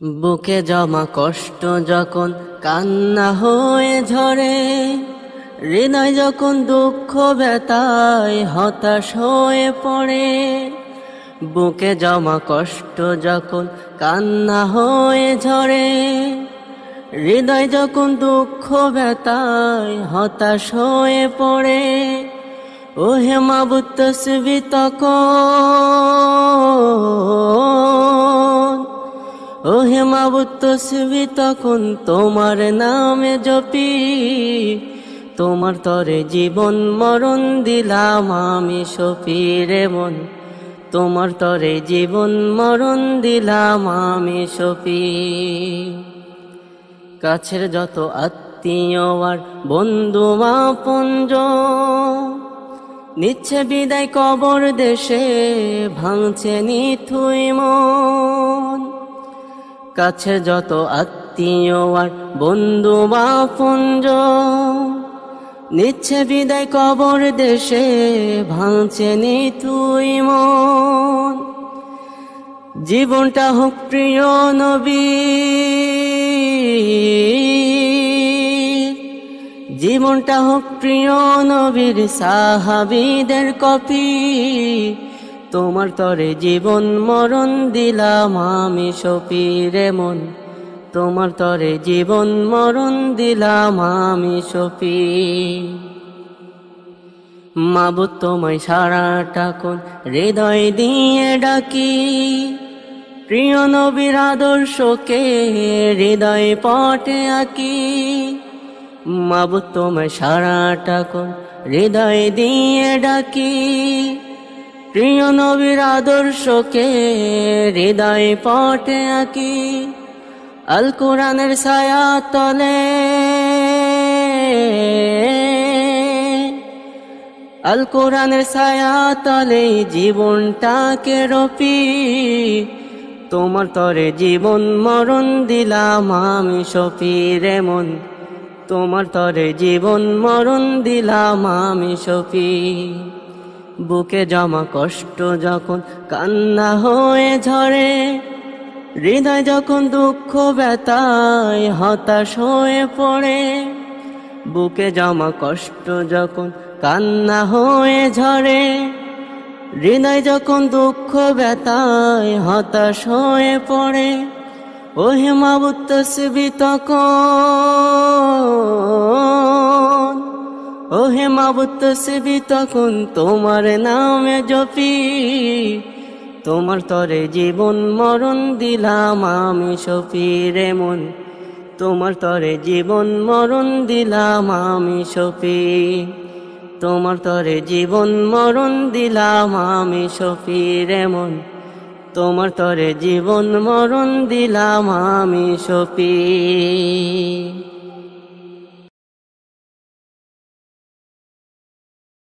বুকে জমা কষ্ট যখন কান্না হয়ে ঝরে, হৃদয় যখন দুঃখ ব্যথায় হতাশ হয়ে পড়ে। বুকে জমা কষ্ট যখন কান্না হয়ে ঝরে, হৃদয় যখন দুঃখ ব্যথায় হতাশ হয়ে পড়ে। ও হে মাবুদ তাসবিহ তখন, ও হে মাবুদ তাসবিহ তখন তোমার নামে জপি। তোমার তরে জীবন মরণ দিলাম আমি সপি রে মন, তোমার তরে জীবন মরণ দিলাম আমি সপি। কাছের যত আত্মীয় আর বন্ধু আপনজন নিচ্ছে বিদায় কবর দেশে, ভাঙছে নিথুই মন। কাছে যত আত্মীয় আর বন্ধু আপনজন নিচ্ছে বিদায় কবর দেশে, ভাঙছে নিথুই মন। জীবনটা হোক প্রিয় নবীর, জীবনটা হোক প্রিয় নবীর সাহাবীদের কপি। তোমার তরে জীবন মরণ দিলাম আমি সপি রে মন, তোমার তরে জীবন মরণ দিলাম আমি সপি। মাবুদ তোমায় সারাটা কোন হৃদয় দিয়ে ডাকি, প্রিয় নবীর আদর্শকে হৃদয় পটে আঁকি। মাবুদ তোমায় সারাটা কোন হৃদয় দিয়ে ডাকি, প্রিয় নবীর আদর্শকে হৃদয় পটে আঁকি। আল কোরআনের ছায়া তলে, আল কোরআনের ছায়া তলে জীবনটাকে রপি। তোমার তরে জীবন মরণ দিলাম আমি সপি রে মন, তোমার তরে জীবন মরণ দিলাম আমি সপি। বুকে জমা কষ্ট যখন কান্না হয়ে ঝরে, হৃদয় যখন দুঃখ ব্যথায় হতাশ হয়ে পড়ে। বুকে জমা কষ্ট যখন কান্না হয়ে ঝরে, হৃদয় যখন দুঃখ ব্যথায় হতাশ হয়ে পড়ে। ও হে মাবুদ তাসবিহ তখন, ও হে মাবুদ তাসবিহ তখন তোমার নামে জপি। তোমার তরে জীবন মরণ দিলাম আমি সপি রে মন, তোমার তরে জীবন মরণ দিলাম আমি সপি। তোমার তরে জীবন মরণ দিলাম আমি সপি রে মন, তোমার তরে জীবন মরণ দিলাম আমি সপি।